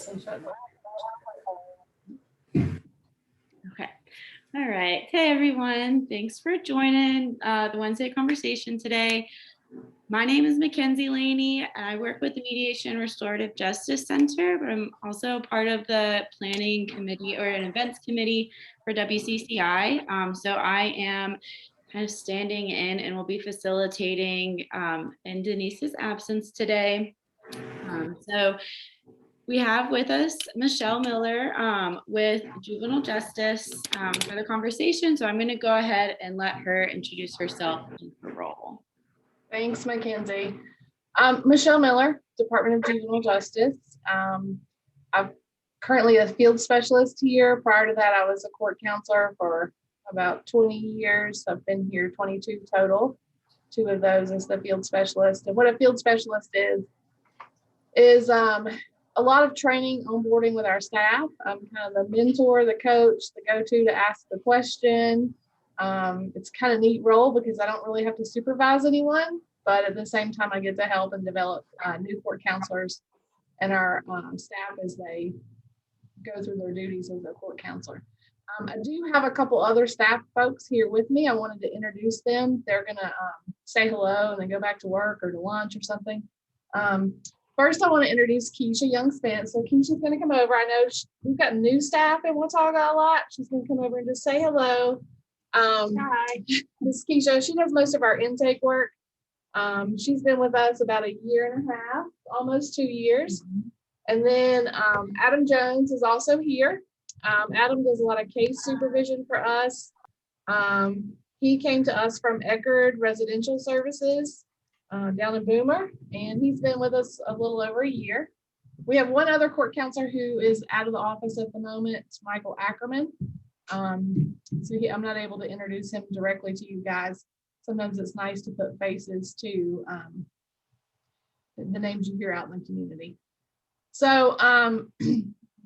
Okay. All right. Hey, everyone. Thanks for joining the Wednesday conversation today. My name is Mackenzie Laney, and I work with the Mediation Restorative Justice Center, but I'm also part of the planning committee or an events committee for WCCI. So I am kind of standing in and will be facilitating in Denise's absence today. So we have with us Michelle Miller with Juvenile Justice for the conversation. So I'm going to go ahead and let her introduce herself and her role. Thanks, Mackenzie. Michelle Miller, Department of Juvenile Justice. I'm currently a field specialist here. Prior to that, I was a court counselor for about 20 years. I've been here 22 total. 2 of those as the field specialist. And what a field specialist is a lot of training, onboarding with our staff. I'm kind of the mentor, the coach, the go-to to ask the question. It's kind of neat role because I don't really have to supervise anyone, but at the same time, I get to help and develop new court counselors and our staff as they go through their duties as a court counselor. I do have a couple other staff folks here with me. I wanted to introduce them. They're gonna say hello and then go back to work or to lunch or something. First, I want to introduce Keisha Young Spence. So Keisha's going to come over. I know we've got new staff in Watauga a lot. She's going to come over and just say hello. Hi. This is Keisha. She does most of our intake work. She's been with us about 1.5 years, almost 2 years. And then Adam Jones is also here. Adam does a lot of case supervision for us. He came to us from Eckerd Residential Services down in Boone, and he's been with us a little over 1 year. We have one other court counselor who is out of the office at the moment, Michael Ackerman. I'm not able to introduce him directly to you guys. Sometimes it's nice to put faces to the names you hear out in the community. So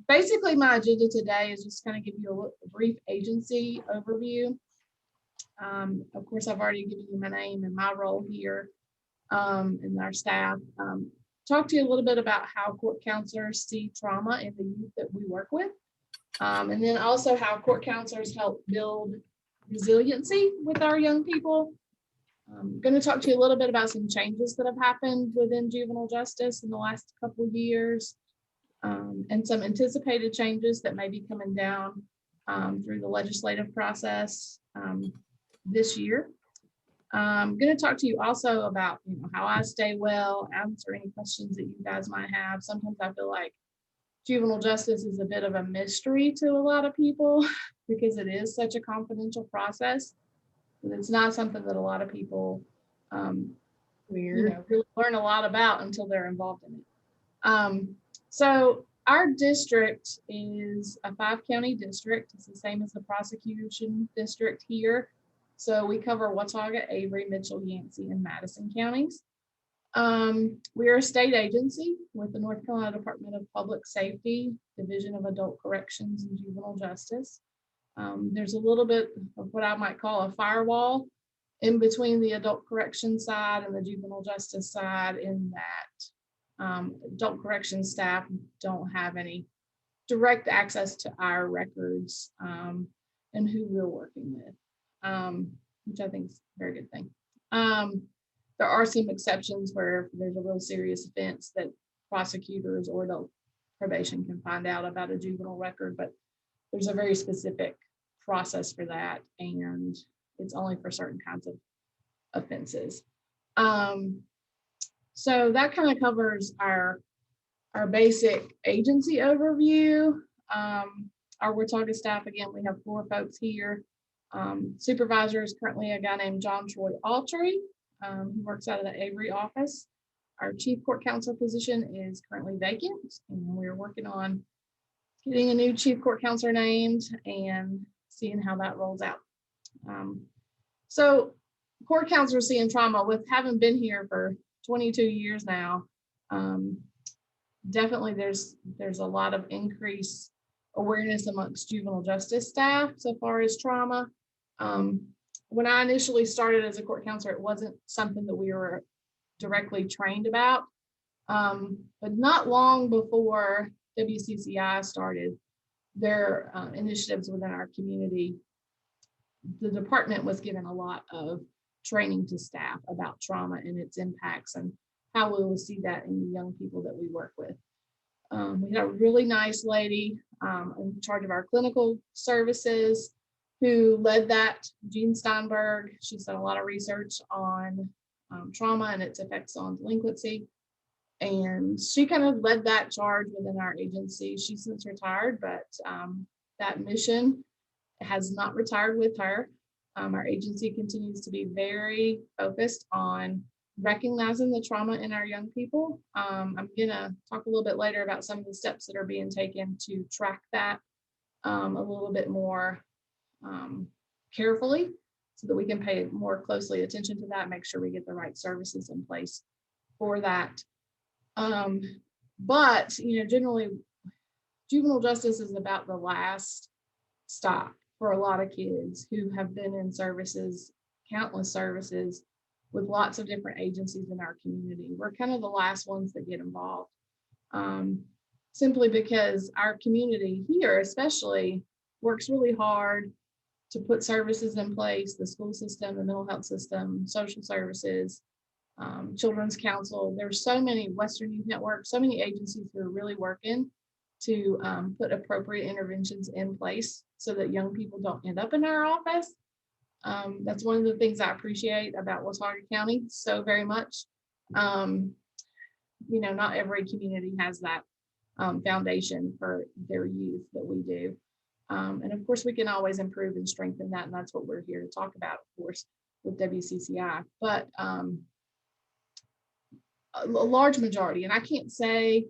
basically my agenda today is just kind of give you a brief agency overview. Of course, I've already given you my name and my role here and our staff. Talk to you a little bit about how court counselors see trauma in the youth that we work with. And then also how court counselors help build resiliency with our young people. I'm going to talk to you a little bit about some changes that have happened within juvenile justice in the last couple of years, and some anticipated changes that may be coming down through the legislative process this year. I'm going to talk to you also about how I stay well, answer any questions that you guys might have. Sometimes I feel like juvenile justice is a bit of a mystery to a lot of people because it is such a confidential process. And it's not something that a lot of people really learn a lot about until they're involved in it. So our district is a 5-county district. It's the same as the prosecution district here. So we cover Watauga, Avery, Mitchell, Yancey, and Madison counties. We are a state agency with the North Carolina Department of Public Safety, Division of Adult Corrections and Juvenile Justice. There's a little bit of what I might call a firewall in between the adult correction side and the juvenile justice side, in that adult correction staff don't have any direct access to our records and who we're working with, which I think is a very good thing. There are some exceptions where there's a real serious offense that prosecutors or adult probation can find out about a juvenile record, but there's a very specific process for that, and it's only for certain kinds of offenses. So that kind of covers our basic agency overview. Our Watauga staff, again, we have 4 folks here. Supervisor is currently a guy named John Troy Autry, who works out of the Avery office. Our chief court counselor position is currently vacant, and we're working on getting a new chief court counselor named and seeing how that rolls out. So court counselors seeing trauma, with having been here for 22 years now, definitely there's a lot of increased awareness amongst juvenile justice staff so far as trauma. When I initially started as a court counselor, it wasn't something that we were directly trained about. But not long before WCCI started their initiatives within our community, the department was given a lot of training to staff about trauma and its impacts and how we will see that in the young people that we work with. We had a really nice lady in charge of our clinical services who led that, Jean Steinberg. She's done a lot of research on trauma and its effects on delinquency. And she kind of led that charge within our agency. She's since retired, but that mission has not retired with her. Our agency continues to be very focused on recognizing the trauma in our young people. I'm gonna talk a little bit later about some of the steps that are being taken to track that a little bit more carefully so that we can pay more closely attention to that, make sure we get the right services in place for that. But, generally, juvenile justice is about the last stop for a lot of kids who have been in services, countless services with lots of different agencies in our community. We're kind of the last ones that get involved, simply because our community here especially works really hard to put services in place, the school system, the mental health system, social services, Children's Council. There's so many Western Youth Network, so many agencies who are really working to put appropriate interventions in place so that young people don't end up in our office. That's one of the things I appreciate about Watauga County so very much. Not every community has that foundation for their youth that we do. And of course, we can always improve and strengthen that. And that's what we're here to talk about, of course, with WCCI. But a large majority, and I can't say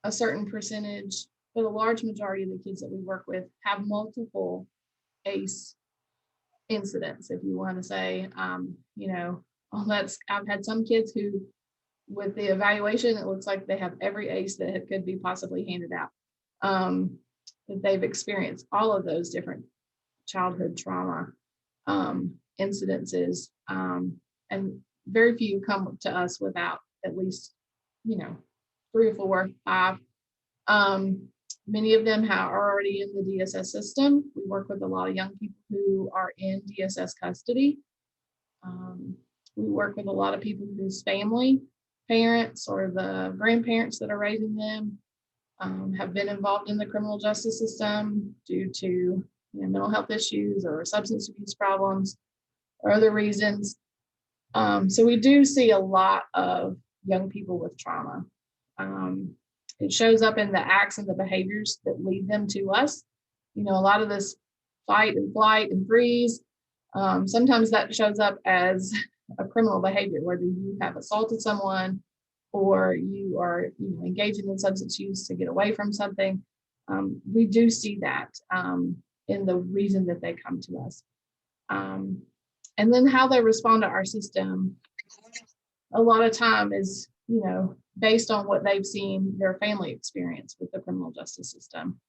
a certain percentage, but a large majority of the kids that we work with have multiple ACE incidents, if you want to say. I've had some kids who, with the evaluation, it looks like they have every ACE that could be possibly handed out. That they've experienced all of those different childhood trauma incidences, and very few come to us without at least 3 or 4, 5. Many of them are already in the DSS system. We work with a lot of young people who are in DSS custody. We work with a lot of people whose family, parents, or the grandparents that are raising them have been involved in the criminal justice system due to mental health issues or substance abuse problems or other reasons. So we do see a lot of young people with trauma. It shows up in the acts and the behaviors that lead them to us. A lot of this fight and flight and freeze, sometimes that shows up as a criminal behavior, whether you have assaulted someone or you are engaging in substance use to get away from something. We do see that in the reason that they come to us. And then how they respond to our system, a lot of time is, based on what they've seen their family experience with the criminal justice system.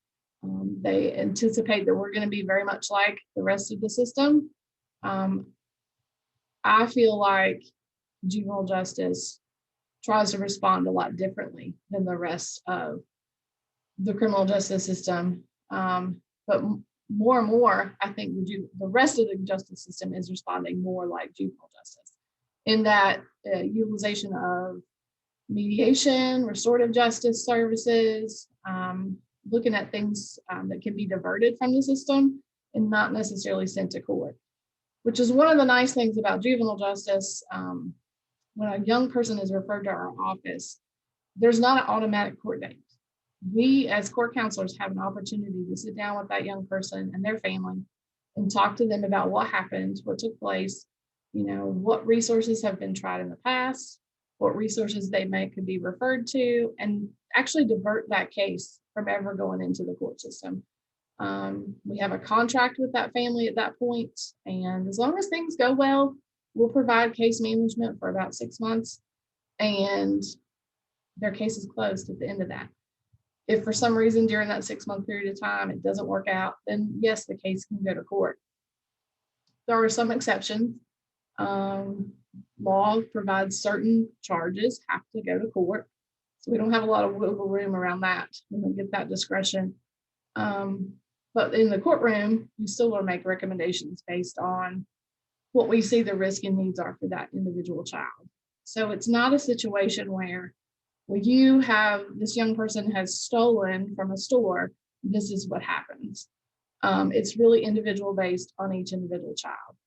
They anticipate that we're going to be very much like the rest of the system. I feel like juvenile justice tries to respond a lot differently than the rest of the criminal justice system. But more and more, I think the rest of the justice system is responding more like juvenile justice in that utilization of mediation, restorative justice services, looking at things that can be diverted from the system and not necessarily sent to court, which is one of the nice things about juvenile justice. When a young person is referred to our office, there's not an automatic court date. We as court counselors have an opportunity to sit down with that young person and their family and talk to them about what happened, what took place, what resources have been tried in the past, what resources they could be referred to, and actually divert that case from ever going into the court system. We have a contract with that family at that point, and as long as things go well, we'll provide case management for about 6 months, and their case is closed at the end of that. If for some reason during that 6-month period of time it doesn't work out, then yes, the case can go to court. There are some exceptions. Law provides certain charges have to go to court. So we don't have a lot of wiggle room around that. We don't get that discretion. But in the courtroom, we still will make recommendations based on what we see the risk and needs are for that individual child. So it's not a situation where, well, you have this young person has stolen from a store, this is what happens. It's really individual based on each individual child.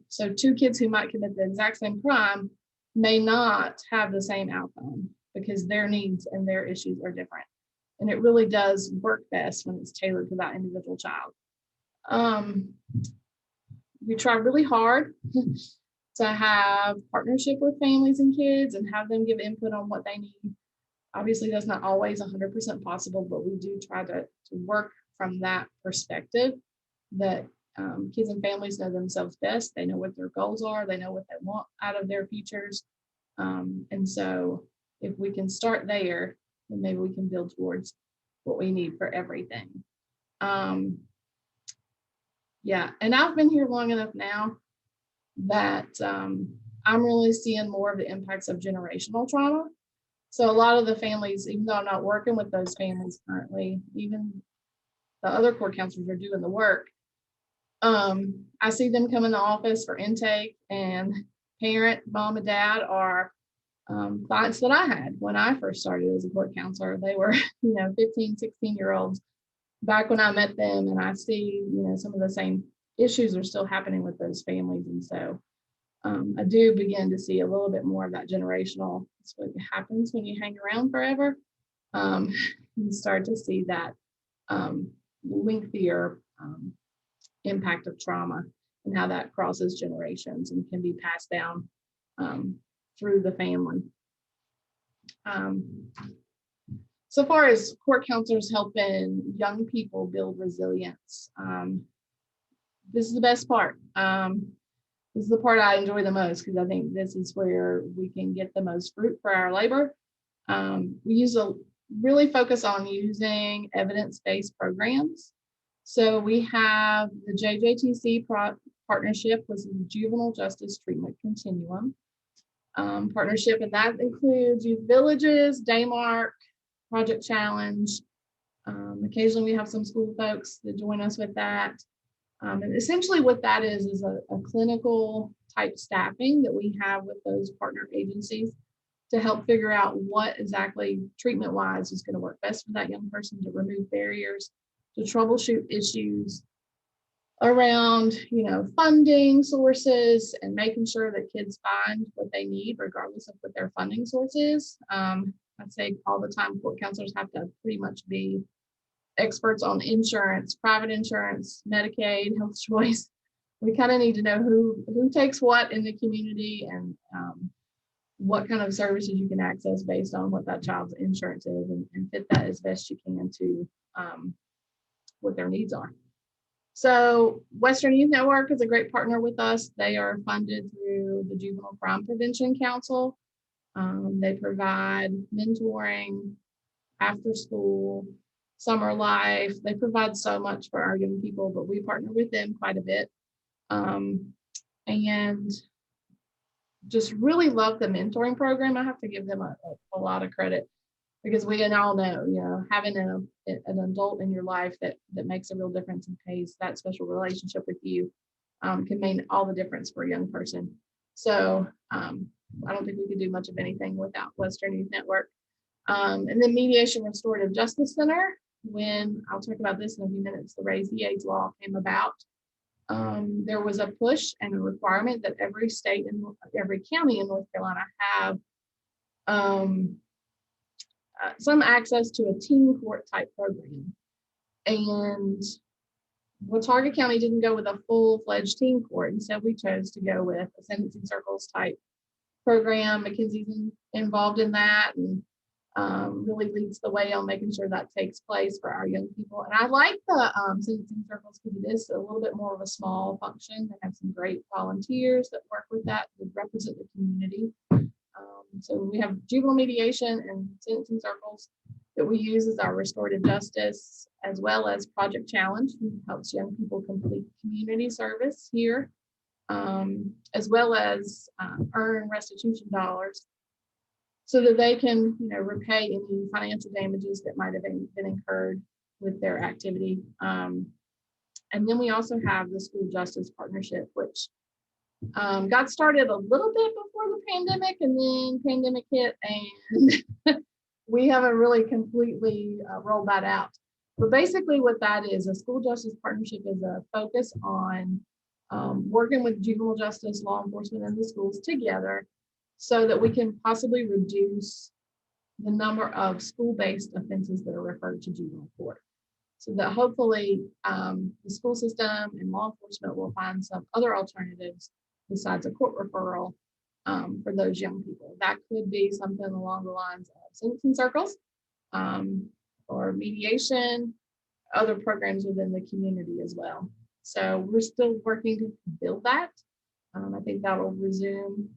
So two kids who might commit the exact same crime may not have the same outcome because their needs and their issues are different. And it really does work best when it's tailored to that individual child. We try really hard to have partnership with families and kids and have them give input on what they need. Obviously, that's not always 100% possible, but we do try to work from that perspective that kids and families know themselves best. They know what their goals are. They know what they want out of their futures. And so if we can start there, then maybe we can build towards what we need for everything. Yeah, and I've been here long enough now that I'm really seeing more of the impacts of generational trauma. So a lot of the families, even though I'm not working with those families currently, even the other court counselors are doing the work. I see them come in the office for intake, and parent, mom and dad are clients that I had when I first started as a court counselor. They were, 15, 16-year-olds back when I met them, and I see, some of the same issues are still happening with those families. And so I do begin to see a little bit more of that generational. That's what happens when you hang around forever. You start to see that lengthier impact of trauma and how that crosses generations and can be passed down through the family. So far as court counselors helping young people build resilience, this is the best part. This is the part I enjoy the most because I think this is where we can get the most fruit for our labor. We really focus on using evidence-based programs. So we have the JJTC partnership with the Juvenile Justice Treatment Continuum partnership, and that includes Youth Villages, Daymark, Project Challenge. Occasionally we have some school folks that join us with that. And essentially what that is a clinical type staffing that we have with those partner agencies to help figure out what exactly treatment wise is going to work best for that young person, to remove barriers, to troubleshoot issues around, funding sources and making sure that kids find what they need regardless of what their funding source is. I say all the time, court counselors have to pretty much be experts on insurance, private insurance, Medicaid, health choice. We kind of need to know who takes what in the community and what kind of services you can access based on what that child's insurance is, and fit that as best you can to what their needs are. So Western Youth Network is a great partner with us. They are funded through the Juvenile Crime Prevention Council. They provide mentoring, after school, summer life. They provide so much for our young people, but we partner with them quite a bit. And just really love the mentoring program. I have to give them a lot of credit because we all know, having an adult in your life that makes a real difference and pays that special relationship with you can mean all the difference for a young person. So I don't think we could do much of anything without Western Youth Network. And then Mediation Restorative Justice Center, when I'll talk about this in a few minutes, the Raise the Age law came about. There was a push and a requirement that every state and every county in North Carolina have some access to a teen court type program. And Watauga County didn't go with a full-fledged teen court. Instead, we chose to go with a sentencing circles type program. Mackenzie's involved in that and really leads the way on making sure that takes place for our young people. And I like the sentencing circles because it is a little bit more of a small function. They have some great volunteers that work with that represent the community. So we have juvenile mediation and sentencing circles that we use as our restorative justice, as well as Project Challenge, who helps young people complete community service here, as well as earn restitution dollars so that they can, repay any financial damages that might have been incurred with their activity. And then we also have the School Justice Partnership, which got started a little bit before the pandemic, and then pandemic hit, and we haven't really completely rolled that out. But basically what that is, a School Justice Partnership is a focus on working with juvenile justice, law enforcement, and the schools together so that we can possibly reduce the number of school-based offenses that are referred to juvenile court. So that hopefully the school system and law enforcement will find some other alternatives besides a court referral for those young people. That could be something along the lines of sentencing circles or mediation, other programs within the community as well. So we're still working to build that. I think that will resume,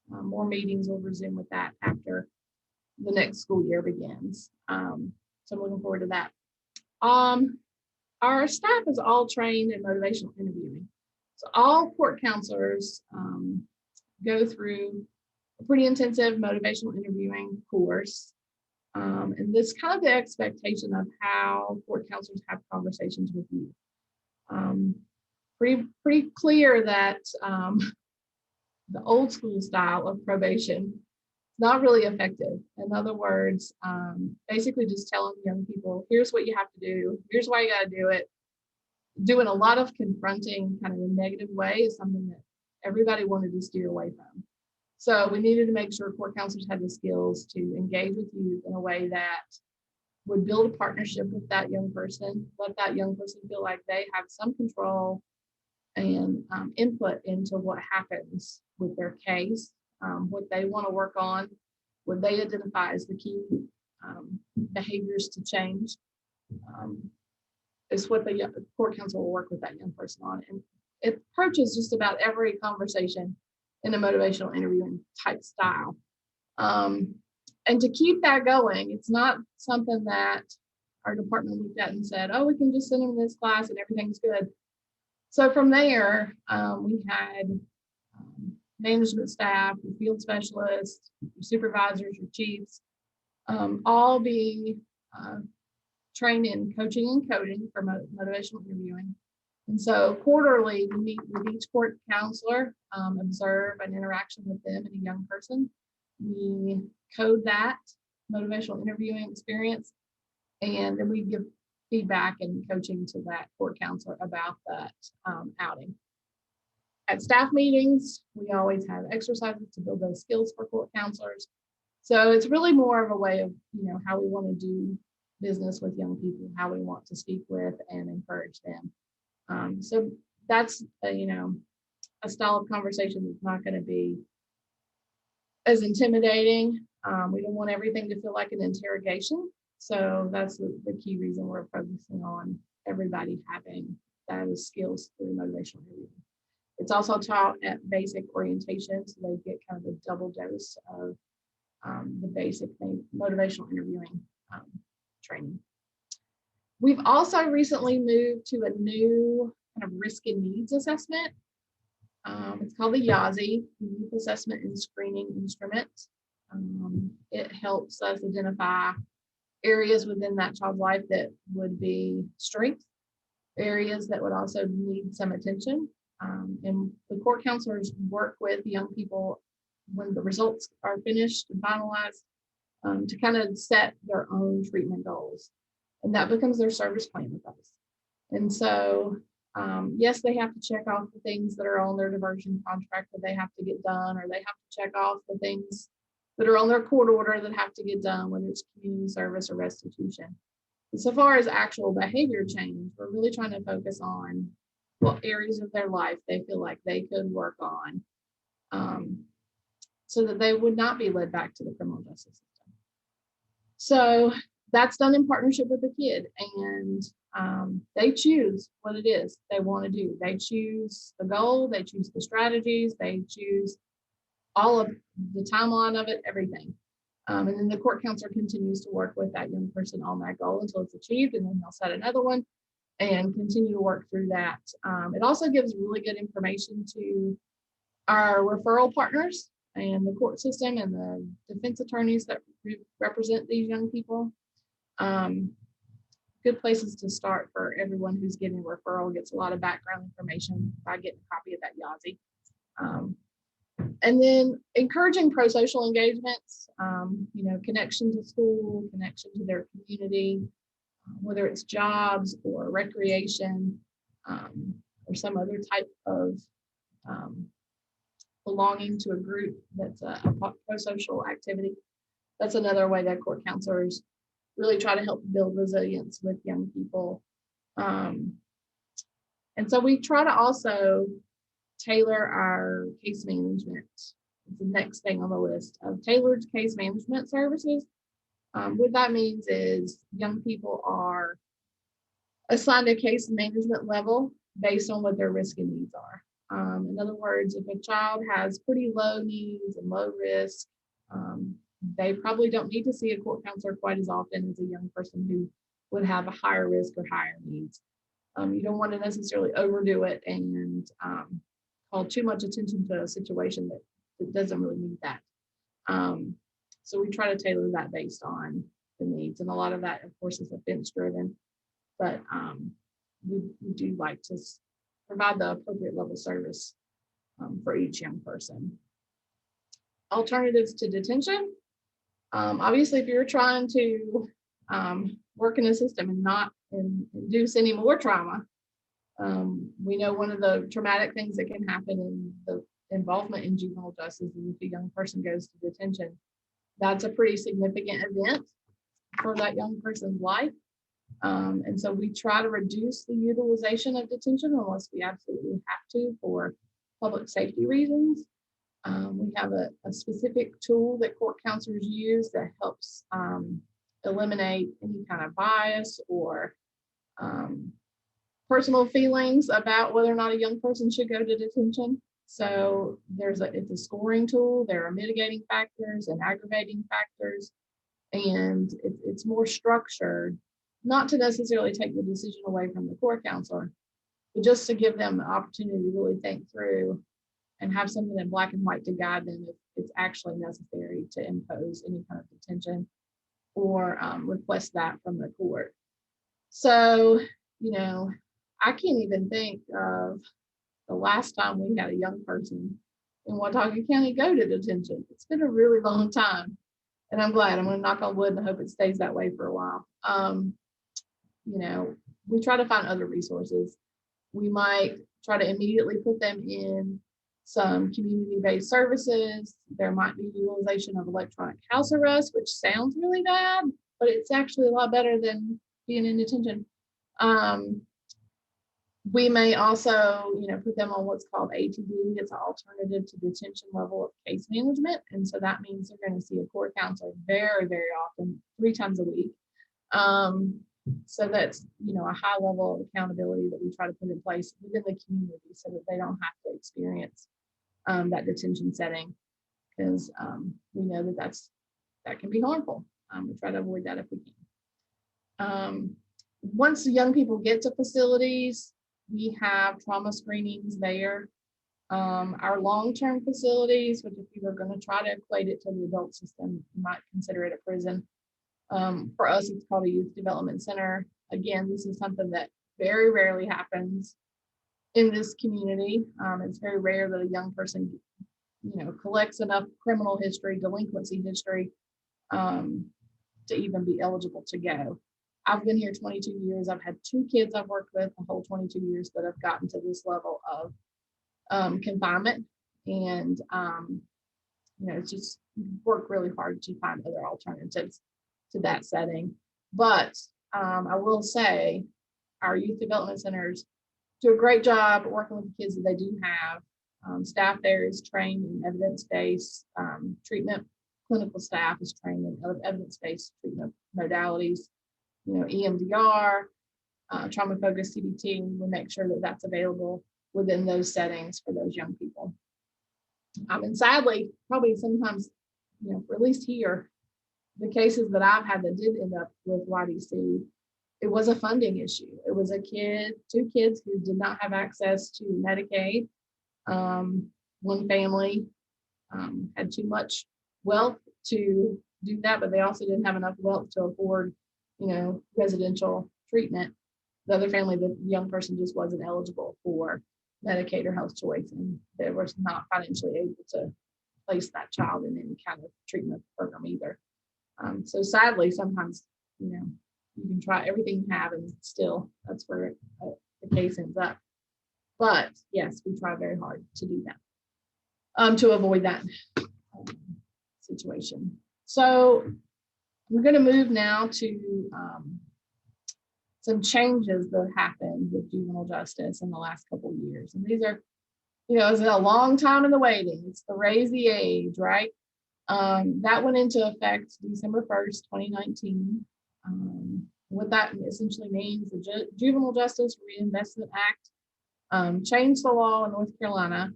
more meetings will resume with that after the next school year begins. So I'm looking forward to that. Our staff is all trained in motivational interviewing. So all court counselors go through a pretty intensive motivational interviewing course. And this kind of the expectation of how court counselors have conversations with you. Pretty clear that the old school style of probation not really effective. In other words, basically just telling young people, here's what you have to do, here's why you got to do it. Doing a lot of confronting kind of a negative way is something that everybody wanted to steer away from. So we needed to make sure court counselors had the skills to engage with youth in a way that would build a partnership with that young person, let that young person feel like they have some control and input into what happens with their case, what they want to work on, what they identify as the key behaviors to change. Is what the court counsel will work with that young person on. And it approaches just about every conversation in a motivational interviewing type style. And to keep that going, it's not something that our department looked at and said, oh, we can just send them to this class and everything's good. So from there, we had management staff, your field specialists, your supervisors, your chiefs, all being trained in coaching and coding for motivational interviewing. And so quarterly, we meet with each court counselor, observe an interaction with them and a young person. We code that motivational interviewing experience, and then we give feedback and coaching to that court counselor about that outing. At staff meetings, we always have exercises to build those skills for court counselors. So it's really more of a way of, how we want to do business with young people, how we want to speak with and encourage them. So that's a style of conversation that's not going to be as intimidating. We don't want everything to feel like an interrogation. So that's the key reason we're focusing on everybody having those skills through motivational interviewing. It's also taught at basic orientation, so they get kind of a double dose of the basic motivational interviewing training. We've also recently moved to a new kind of risk and needs assessment. It's called the YASI, Youth Assessment and Screening Instrument. It helps us identify areas within that child's life that would be strengths, areas that would also need some attention. And the court counselors work with young people when the results are finished and finalized to kind of set their own treatment goals. And that becomes their service plan with us. And so, yes, they have to check off the things that are on their diversion contract that they have to get done, or they have to check off the things that are on their court order that have to get done, whether it's community service or restitution. And so far as actual behavior change, we're really trying to focus on what areas of their life they feel like they could work on so that they would not be led back to the criminal justice system. So that's done in partnership with the kid, and they choose what it is they want to do. They choose the goal, they choose the strategies, they choose all of the timeline of it, everything. And then the court counselor continues to work with that young person on that goal until it's achieved, and then they'll set another one and continue to work through that. It also gives really good information to our referral partners and the court system and the defense attorneys that represent these young people. Good places to start for everyone who's getting a referral. Gets a lot of background information by getting a copy of that YASI. And then encouraging pro-social engagements, connection to school, connection to their community, whether it's jobs or recreation, or some other type of belonging to a group that's a pro-social activity. That's another way that court counselors really try to help build resilience with young people. And so we try to also tailor our case management. It's the next thing on the list of tailored case management services. What that means is young people are assigned a case management level based on what their risk and needs are. In other words, if a child has pretty low needs and low risk, they probably don't need to see a court counselor quite as often as a young person who would have a higher risk or higher needs. You don't want to necessarily overdo it and call too much attention to a situation that doesn't really need that. So we try to tailor that based on the needs. And a lot of that, of course, is offense driven, but we do like to provide the appropriate level service for each young person. Alternatives to detention. Obviously, if you're trying to work in a system and not induce any more trauma, we know one of the traumatic things that can happen in the involvement in juvenile justice is if a young person goes to detention. That's a pretty significant event for that young person's life. And so we try to reduce the utilization of detention unless we absolutely have to for public safety reasons. We have a specific tool that court counselors use that helps eliminate any kind of bias or personal feelings about whether or not a young person should go to detention. So it's a scoring tool. There are mitigating factors and aggravating factors, and it's more structured, not to necessarily take the decision away from the court counselor, but just to give them the opportunity to really think through and have something in black and white to guide them if it's actually necessary to impose any kind of detention or request that from the court. So, I can't even think of the last time we had a young person in Watauga County go to detention. It's been a really long time, and I'm glad. I'm going to knock on wood and hope it stays that way for a while. We try to find other resources. We might try to immediately put them in some community-based services. There might be utilization of electronic house arrest, which sounds really bad, but it's actually a lot better than being in detention. We may also, put them on what's called ATD. It's an alternative to detention level of case management. And so that means they're going to see a court counselor very, very often, 3 times a week. So that's, a high level of accountability that we try to put in place within the community so that they don't have to experience that detention setting, because we know that can be harmful. We try to avoid that if we can. Once the young people get to facilities, we have trauma screenings there. Our long-term facilities, which if you were going to try to equate it to the adult system, you might consider it a prison. For us, it's called a youth development center. Again, this is something that very rarely happens in this community. It's very rare that a young person, collects enough criminal history, delinquency history, to even be eligible to go. I've been here 22 years. I've had 2 kids I've worked with the whole 22 years that have gotten to this level of confinement. And, it's just work really hard to find other alternatives to that setting. But I will say our youth development centers do a great job working with the kids that they do have. Staff there is trained in evidence-based treatment. Clinical staff is trained in evidence-based treatment modalities. EMDR, trauma-focused CBT. We make sure that that's available within those settings for those young people. And sadly, probably sometimes, at least here, the cases that I've had that did end up with YDC, it was a funding issue. It was 2 kids who did not have access to Medicaid. One family had too much wealth to do that, but they also didn't have enough wealth to afford, residential treatment. The other family, the young person just wasn't eligible for Medicaid or health choice, and they were not financially able to place that child in any kind of treatment program either. So sadly, sometimes, you can try everything you have and still that's where the case ends up. But yes, we try very hard to do that, to avoid that situation. So I'm going to move now to some changes that happened with juvenile justice in the last couple of years. And these are, it's a long time in the waiting. It's the raise the age, right? That went into effect December 1st, 2019. What that essentially means, the Juvenile Justice Reinvestment Act changed the law in North Carolina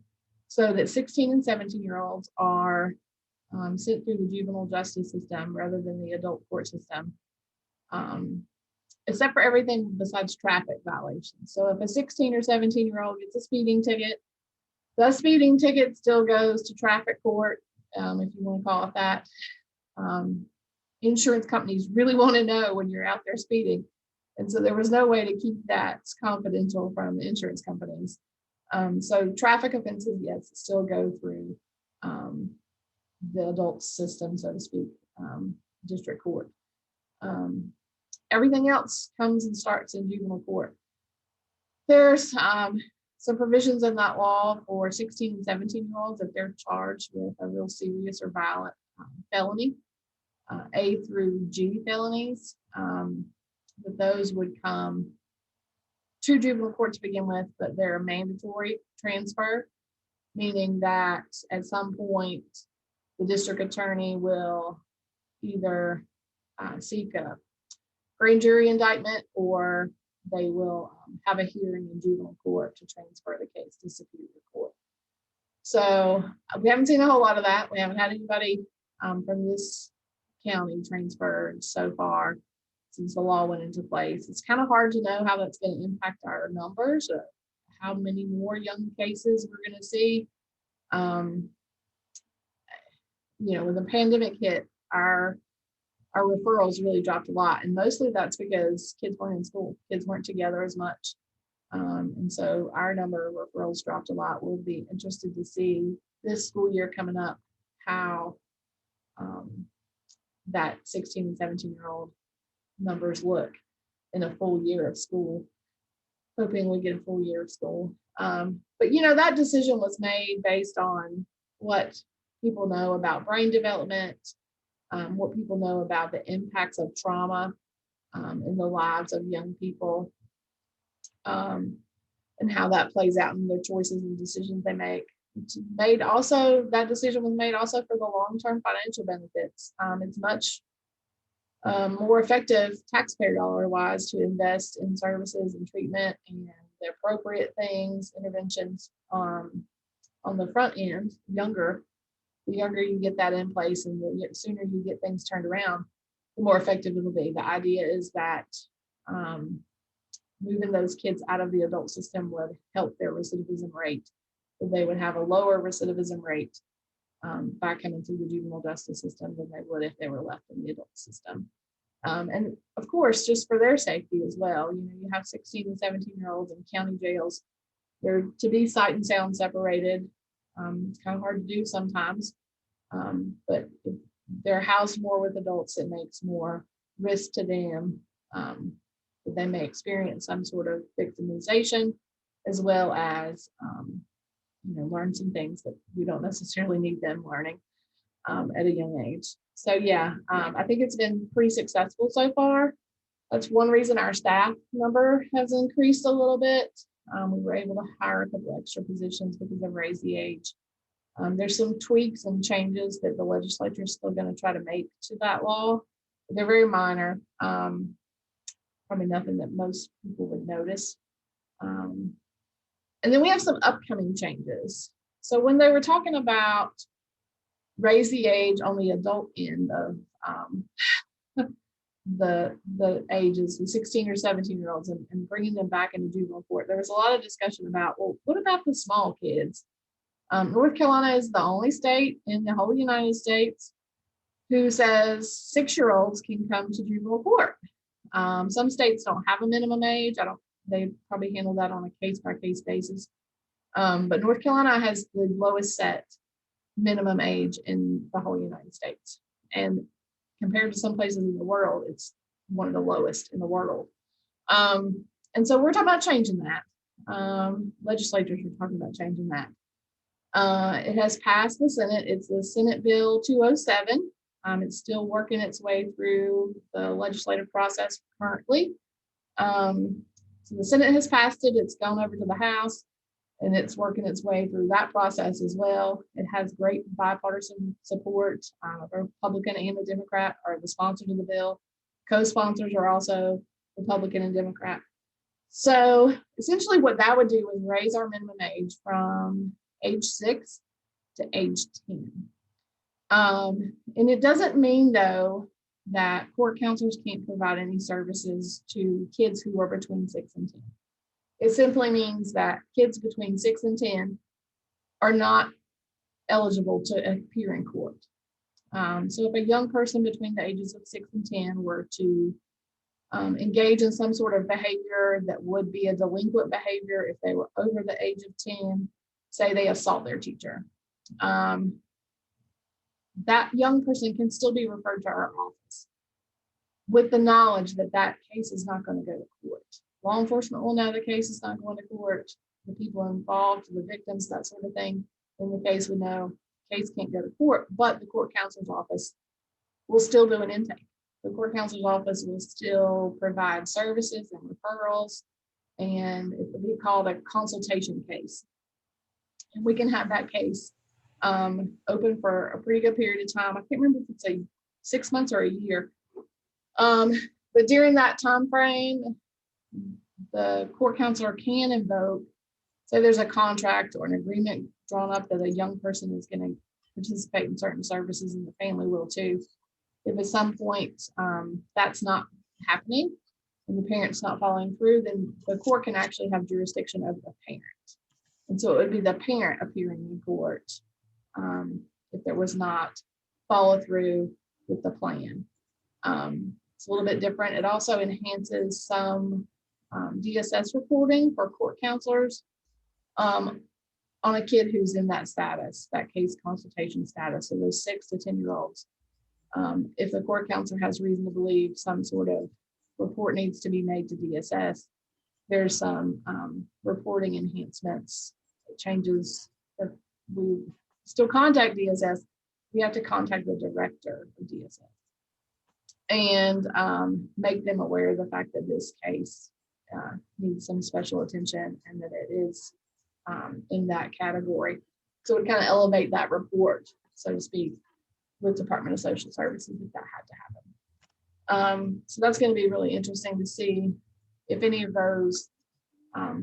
so that 16 and 17-year-olds are sent through the juvenile justice system rather than the adult court system, except for everything besides traffic violations. So if a 16 or 17-year-old gets a speeding ticket, the speeding ticket still goes to traffic court, if you want to call it that. Insurance companies really want to know when you're out there speeding. And so there was no way to keep that confidential from the insurance companies. So traffic offenses, yes, still go through the adult system, so to speak, district court. Everything else comes and starts in juvenile court. There's some provisions in that law for 16 and 17-year-olds if they're charged with a real serious or violent felony, A through G felonies. But those would come to juvenile court to begin with, but they're a mandatory transfer, meaning that at some point the district attorney will either seek a grand jury indictment or they will have a hearing in juvenile court to transfer the case to superior court. So we haven't seen a whole lot of that. We haven't had anybody from this county transferred so far since the law went into place. It's kind of hard to know how that's going to impact our numbers, how many more young cases we're going to see. When the pandemic hit, our referrals really dropped a lot, and mostly that's because kids weren't in school, kids weren't together as much, and so our number of referrals dropped a lot. We'll be interested to see this school year coming up how that 16 and 17-year-old numbers look in a full year of school, hoping we get a full year of school. But that decision was made based on what people know about brain development, what people know about the impacts of trauma in the lives of young people, and how that plays out in their choices and decisions they make. That decision was made also for the long-term financial benefits. It's much more effective taxpayer dollar wise to invest in services and treatment and the appropriate things, interventions on the front end. The younger you get that in place and the sooner you get things turned around, the more effective it'll be. The idea is that moving those kids out of the adult system would help their recidivism rate. So they would have a lower recidivism rate by coming through the juvenile justice system than they would if they were left in the adult system. And of course, just for their safety as well, you have 16 and 17-year-olds in county jails. They're to be sight and sound separated. It's kind of hard to do sometimes, but if they're housed more with adults, it makes more risk to them that they may experience some sort of victimization, as well as learn some things that we don't necessarily need them learning at a young age. So yeah, I think it's been pretty successful so far. That's one reason our staff number has increased a little bit. We were able to hire a couple extra positions because of raise the age. There's some tweaks and changes that the legislature is still going to try to make to that law. They're very minor, probably nothing that most people would notice. And then we have some upcoming changes. So when they were talking about raise the age on the adult end of the ages, the 16 or 17-year-olds, and bringing them back into juvenile court, there was a lot of discussion about, well, what about the small kids? North Carolina is the only state in the whole United States who says 6-year-olds can come to juvenile court. Some states don't have a minimum age. They probably handle that on a case-by-case basis. But North Carolina has the lowest set minimum age in the whole United States. And compared to some places in the world, it's one of the lowest in the world. And so we're talking about changing that. Legislatures are talking about changing that. It has passed the Senate. It's the Senate Bill 207. It's still working its way through the legislative process currently. So the Senate has passed it. It's gone over to the House, and it's working its way through that process as well. It has great bipartisan support. The Republican and the Democrat are the sponsors of the bill. Co-sponsors are also Republican and Democrat. So essentially what that would do is raise our minimum age from age 6 to age 10. And it doesn't mean, though, that court counselors can't provide any services to kids who are between 6 and 10. It simply means that kids between 6 and 10 are not eligible to appear in court. So if a young person between the ages of 6 and 10 were to engage in some sort of behavior that would be a delinquent behavior if they were over the age of 10, say they assault their teacher, that young person can still be referred to our office with the knowledge that that case is not going to go to court. Law enforcement will know the case is not going to court. The people involved, the victims, that sort of thing, in the case we know the case can't go to court, but the court counselor's office will still do an intake. The court counselor's office will still provide services and referrals, and it will be called a consultation case. And we can have that case open for a pretty good period of time. I can't remember if it's 6 months or a year. But during that time frame, the court counselor can invoke, say there's a contract or an agreement drawn up that a young person is going to participate in certain services, and the family will too. If at some point that's not happening and the parent's not following through, then the court can actually have jurisdiction over the parent. And so it would be the parent appearing in court if there was not follow through with the plan. It's a little bit different. It also enhances some DSS reporting for court counselors on a kid who's in that status, that case consultation status. So those 6 to 10-year-olds, if the court counselor has reason to believe some sort of report needs to be made to DSS, there's some reporting enhancements, changes that we still contact DSS. We have to contact the director of DSS and make them aware of the fact that this case needs some special attention and that it is in that category. So we kind of elevate that report, so to speak, with Department of Social Services if that had to happen. So that's going to be really interesting to see if any of those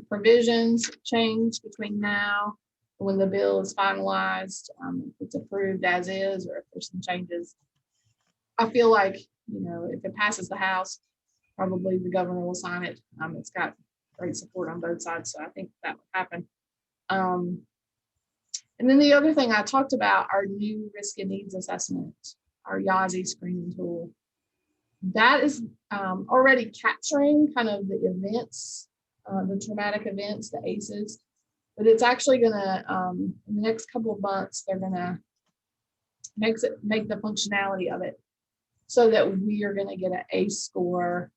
provisions change between now and when the bill is finalized, if it's approved as is, or if there's some changes. I feel like, if it passes the House, probably the governor will sign it. It's got great support on both sides, so I think that would happen. And then the other thing I talked about, our new risk and needs assessment, our YASI screening tool. That is already capturing kind of the events, the traumatic events, the ACEs, but it's actually going to, in the next couple of months, they're going to make the functionality of it so that we are going to get an ACE score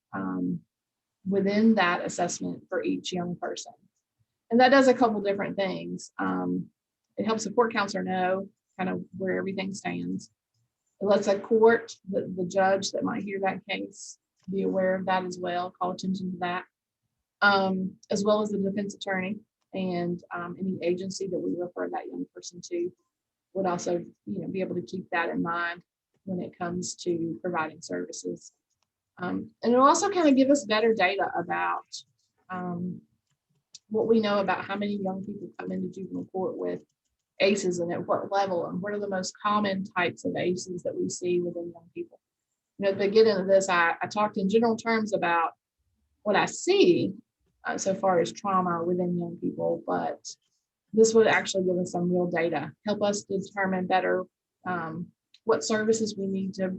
within that assessment for each young person. And that does a couple different things. It helps the court counselor know kind of where everything stands. It lets a court, the judge that might hear that case, be aware of that as well, call attention to that, as well as the defense attorney and any agency that we refer that young person to would also, be able to keep that in mind when it comes to providing services. And it'll also kind of give us better data about what we know about how many young people come into juvenile court with ACEs and at what level, and what are the most common types of ACEs that we see within young people. At the beginning of this, I talked in general terms about what I see so far as trauma within young people, but this would actually give us some real data, help us determine better what services we need to,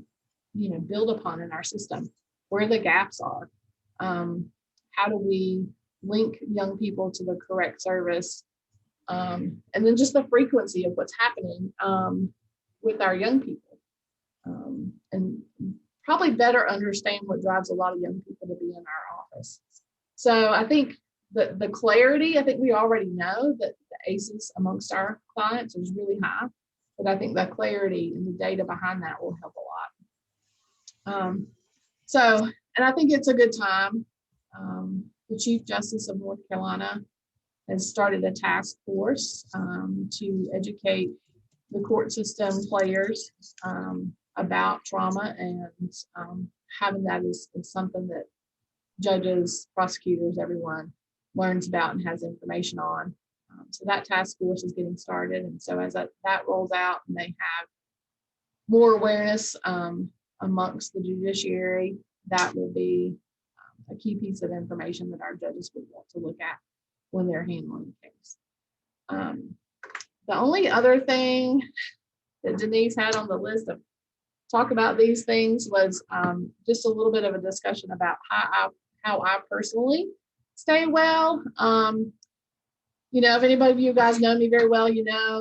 build upon in our system, where the gaps are. How do we link young people to the correct service? And then just the frequency of what's happening with our young people. And probably better understand what drives a lot of young people to be in our office. So I think the clarity, I think we already know that the ACEs amongst our clients is really high, but I think the clarity and the data behind that will help a lot. And I think it's a good time. The Chief Justice of North Carolina has started a task force to educate the court system players about trauma, and having that is something that judges, prosecutors, everyone learns about and has information on. So that task force is getting started. And so as that rolls out and they have more awareness amongst the judiciary, that will be a key piece of information that our judges would want to look at when they're handling the case. The only other thing that Denise had on the list of talk about these things was just a little bit of a discussion about how I personally stay well. If anybody of you guys know me very well,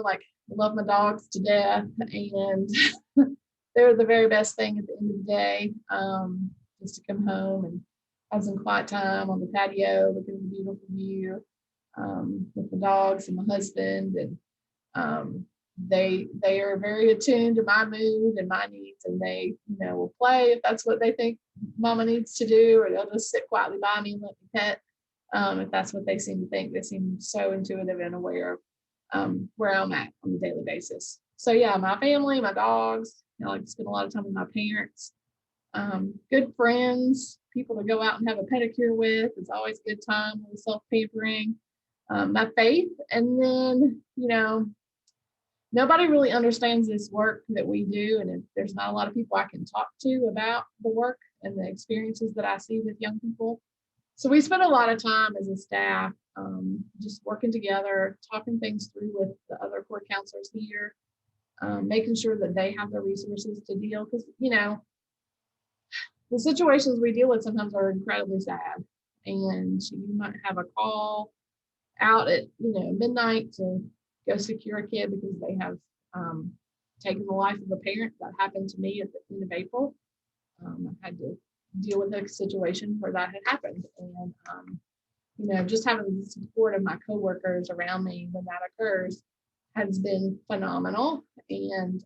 like I love my dogs to death, and they're the very best thing at the end of the day, just to come home and have some quiet time on the patio, looking at the beautiful view with the dogs and my husband. And they are very attuned to my mood and my needs, and they will play if that's what they think mama needs to do, or they'll just sit quietly by me and let me pet if that's what they seem to think. They seem so intuitive and aware of where I'm at on a daily basis. So yeah, my family, my dogs, I like to spend a lot of time with my parents, good friends, people to go out and have a pedicure with. It's always a good time with self-pampering. My faith, and then nobody really understands this work that we do, and there's not a lot of people I can talk to about the work and the experiences that I see with young people. So we spend a lot of time as a staff just working together, talking things through with the other court counselors here, making sure that they have the resources to deal, because the situations we deal with sometimes are incredibly sad, and you might have a call out at midnight to go secure a kid because they have taken the life of a parent. That happened to me at the end of April. I had to deal with a situation where that had happened, and just having the support of my coworkers around me when that occurs has been phenomenal. And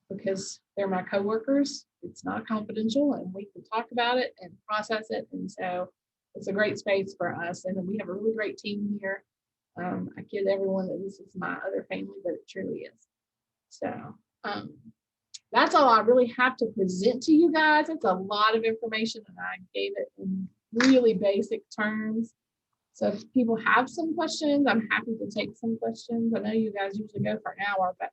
because they're my coworkers, it's not confidential, and we can talk about it and process it. And so it's a great space for us, and we have a really great team here. I kid everyone that this is my other family, but it truly is. So that's all I really have to present to you guys. It's a lot of information, and I gave it in really basic terms. So if people have some questions, I'm happy to take some questions. I know you guys usually go for an hour, but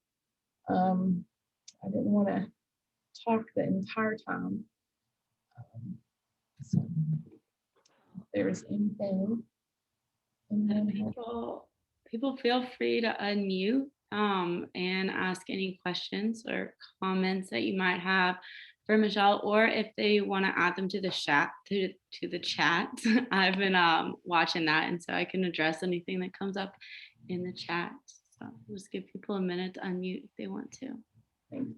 I didn't want to talk the entire time. So if there's anything. People feel free to unmute and ask any questions or comments that you might have for Michelle, or if they want to add them to the chat. I've been watching that, and so I can address anything that comes up in the chat. So just give people a minute to unmute if they want to. Thanks.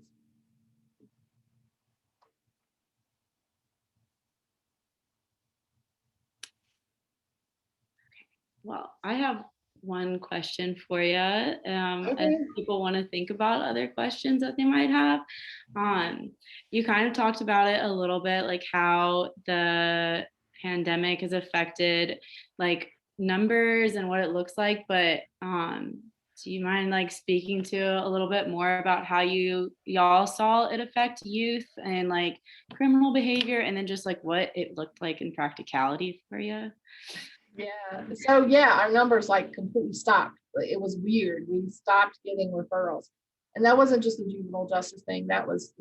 Well, I have one question for you. Okay. As people want to think about other questions that they might have. You kind of talked about it a little bit, like how the pandemic has affected like numbers and what it looks like, but do you mind like speaking to a little bit more about how y'all saw it affect youth and like criminal behavior, and then just like what it looked like in practicality for you? Yeah. So yeah, our numbers like completely stopped. It was weird. We stopped getting referrals. And that wasn't just a juvenile justice thing. That was,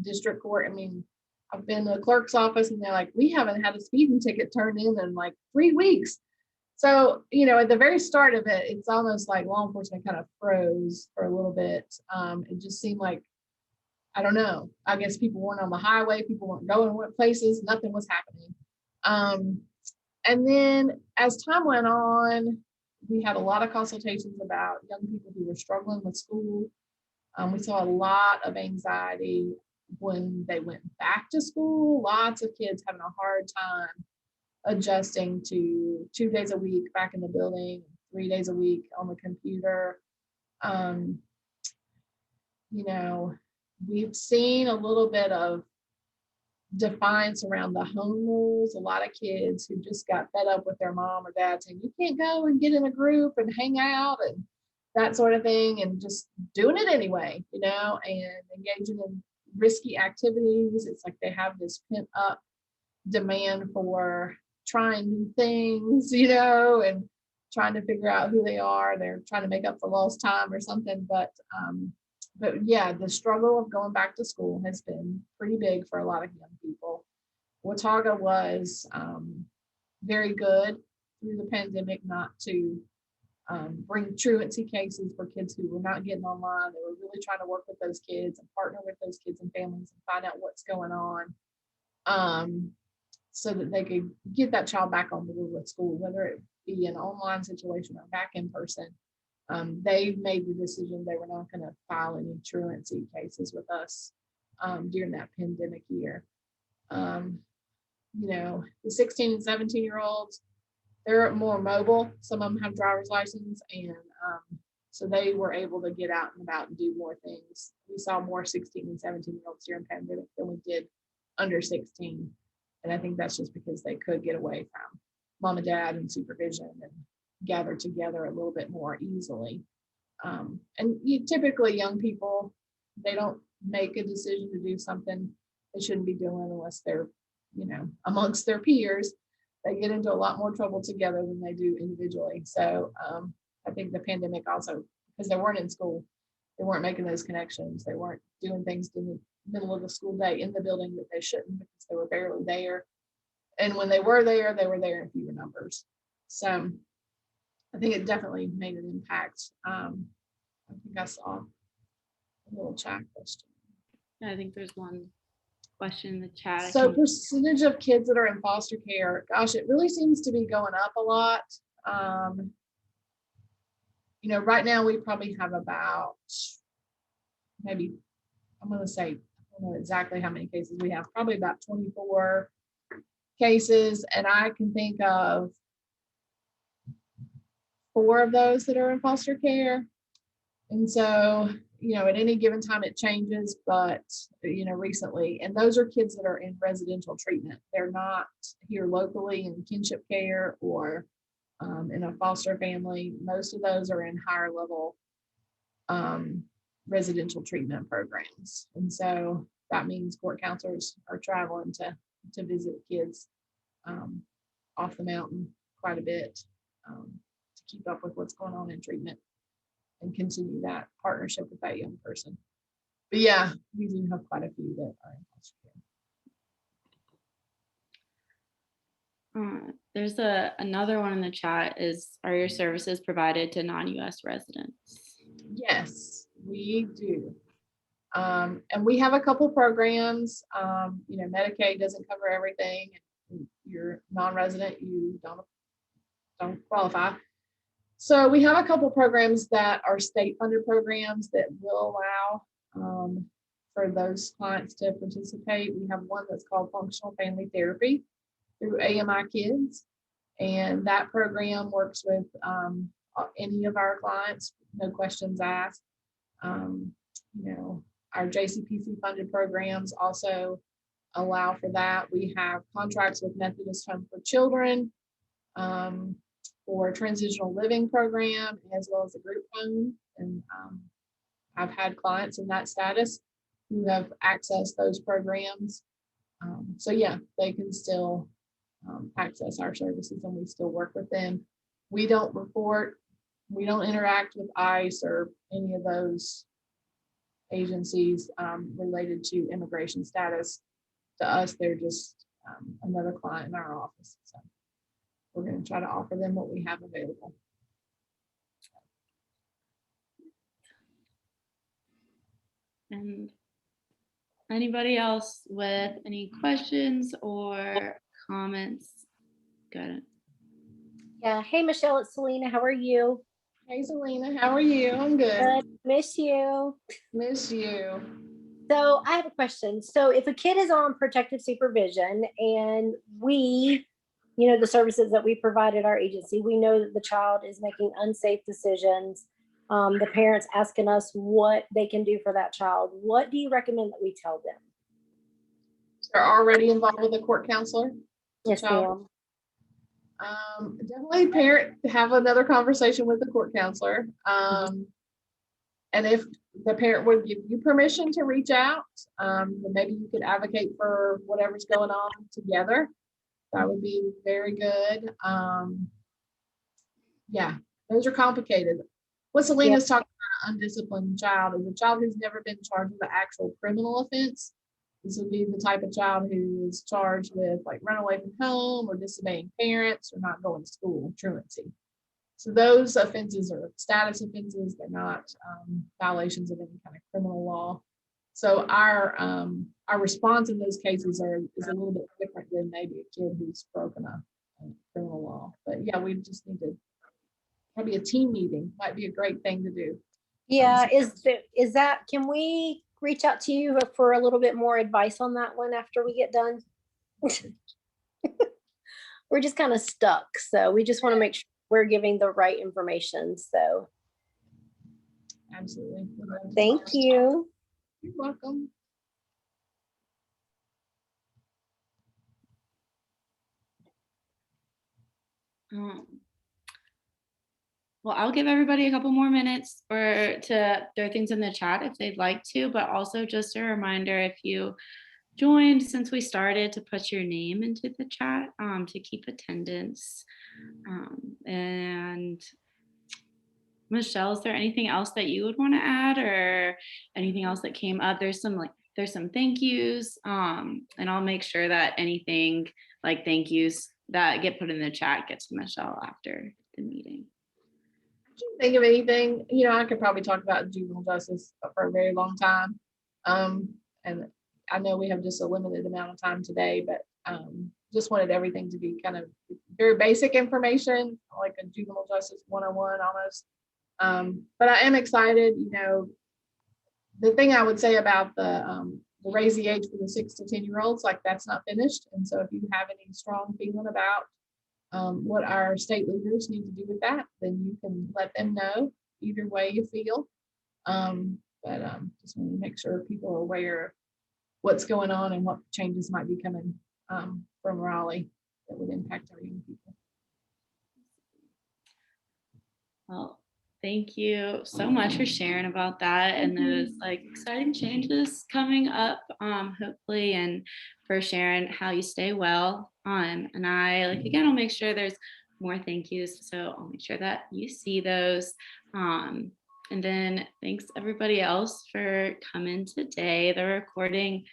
district court. I mean, I've been to the clerk's office and they're like, we haven't had a speeding ticket turned in like 3 weeks. So, at the very start of it, it's almost like law enforcement kind of froze for a little bit. It just seemed like, I don't know, I guess people weren't on the highway, people weren't going what places, nothing was happening. And then as time went on, we had a lot of consultations about young people who were struggling with school. We saw a lot of anxiety when they went back to school, lots of kids having a hard time adjusting to 2 days a week back in the building, 3 days a week on the computer. Um, we've seen a little bit of defiance around the home rules. A lot of kids who just got fed up with their mom or dad saying, you can't go and get in a group and hang out and that sort of thing, and just doing it anyway, and engaging in risky activities. It's like they have this pent up demand for trying new things, and trying to figure out who they are. They're trying to make up for lost time or something. But yeah, the struggle of going back to school has been pretty big for a lot of young people. Watauga was very good through the pandemic not to bring truancy cases for kids who were not getting online. They were really trying to work with those kids and partner with those kids and families and find out what's going on, so that they could get that child back on board with school, whether it be an online situation or back in person. They made the decision they were not going to file any truancy cases with us during that pandemic year. The 16 and 17-year-olds, they're more mobile. Some of them have driver's license, and so they were able to get out and about and do more things. We saw more 16 and 17-year-olds during the pandemic than we did under 16. And I think that's just because they could get away from mom and dad and supervision and gather together a little bit more easily. And typically young people, they don't make a decision to do something they shouldn't be doing unless they're, amongst their peers. They get into a lot more trouble together than they do individually. So I think the pandemic also, because they weren't in school, they weren't making those connections. They weren't doing things in the middle of the school day in the building that they shouldn't, because they were barely there. And when they were there in fewer numbers. So I think it definitely made an impact. I think I saw a little chat question. I think there's one question in the chat. So percentage of kids that are in foster care, gosh, it really seems to be going up a lot. Right now we probably have about, maybe, I'm going to say, I don't know exactly how many cases we have, probably about 24 cases. And I can think of 4 of those that are in foster care. And so, at any given time it changes, but, recently, and those are kids that are in residential treatment. They're not here locally in kinship care or in a foster family. Most of those are in higher level residential treatment programs. And so that means court counselors are traveling to visit kids off the mountain quite a bit to keep up with what's going on in treatment and continue that partnership with that young person. But yeah, we do have quite a few that are in foster care. There's another one in the chat is, are your services provided to non-US residents? Yes, we do. And we have a couple programs. Medicaid doesn't cover everything. If you're non-resident, you don't qualify. So we have a couple programs that are state-funded programs that will allow for those clients to participate. We have one that's called Functional Family Therapy through AMI Kids, and that program works with any of our clients, no questions asked. Our JCPC funded programs also allow for that. We have contracts with Methodist Home for Children for a transitional living program, as well as a group home. And I've had clients in that status who have accessed those programs. So yeah, they can still access our services, and we still work with them. We don't report, we don't interact with ICE or any of those agencies related to immigration status. To us, they're just another client in our office. So we're going to try to offer them what we have available. And anybody else with any questions or comments? Good. Yeah. Hey, Michelle, it's Selena. How are you? Hey, Selena, how are you? I'm good. Good. Miss you. Miss you. So I have a question. So if a kid is on protective supervision and we, the services that we provide at our agency, we know that the child is making unsafe decisions. The parents asking us what they can do for that child. What do you recommend that we tell them? They're already involved with a court counselor. Yes, Child. ma'am. Definitely parent have another conversation with the court counselor. And if the parent would give you permission to reach out, then maybe you could advocate for whatever's going on together. That would be very good. Yeah, those are complicated. What Selena's talking about, an undisciplined child, is a child who's never been charged with an actual criminal offense. This would be the type of child who is charged with like run away from home or disobeying parents or not going to school, truancy. So those offenses are status offenses. They're not violations of any kind of criminal law. So our response in those cases is a little bit different than maybe a kid who's broken a criminal law. But yeah, we just need to, maybe a team meeting might be a great thing to do. Yeah. Is that, can we reach out to you for a little bit more advice on that one after we get done? We're just kind of stuck. So we just want to make sure we're giving the right information. So Absolutely. thank you. You're welcome. Well, I'll give everybody a couple more minutes to throw things in the chat if they'd like to, but also just a reminder, if you joined since we started, to put your name into the chat to keep attendance. And Michelle, is there anything else that you would want to add or anything else that came up? There's some thank yous, and I'll make sure that anything like thank yous that get put in the chat gets to Michelle after the meeting. I can't think of anything. I could probably talk about juvenile justice for a very long time. And I know we have just a limited amount of time today, but just wanted everything to be kind of very basic information, like a juvenile justice 101 almost. But I am excited. The thing I would say about the raise the age for the 6 to 10-year-olds, like that's not finished. And so if you have any strong feeling about what our state leaders need to do with that, then you can let them know either way you feel. But just want to make sure people are aware of what's going on and what changes might be coming from Raleigh that would impact our young people. Well, thank you so much for sharing about that and those exciting changes coming up, hopefully, and for sharing how you stay well. And I again, I'll make sure there's more thank yous, so I'll make sure that you see those. And then thanks everybody else for coming today. The recording,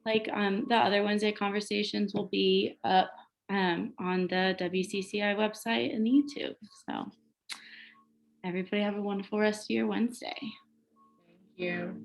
the other Wednesday conversations, will be up on the WCCI website and the YouTube. So everybody have a wonderful rest of your Wednesday. Thank you.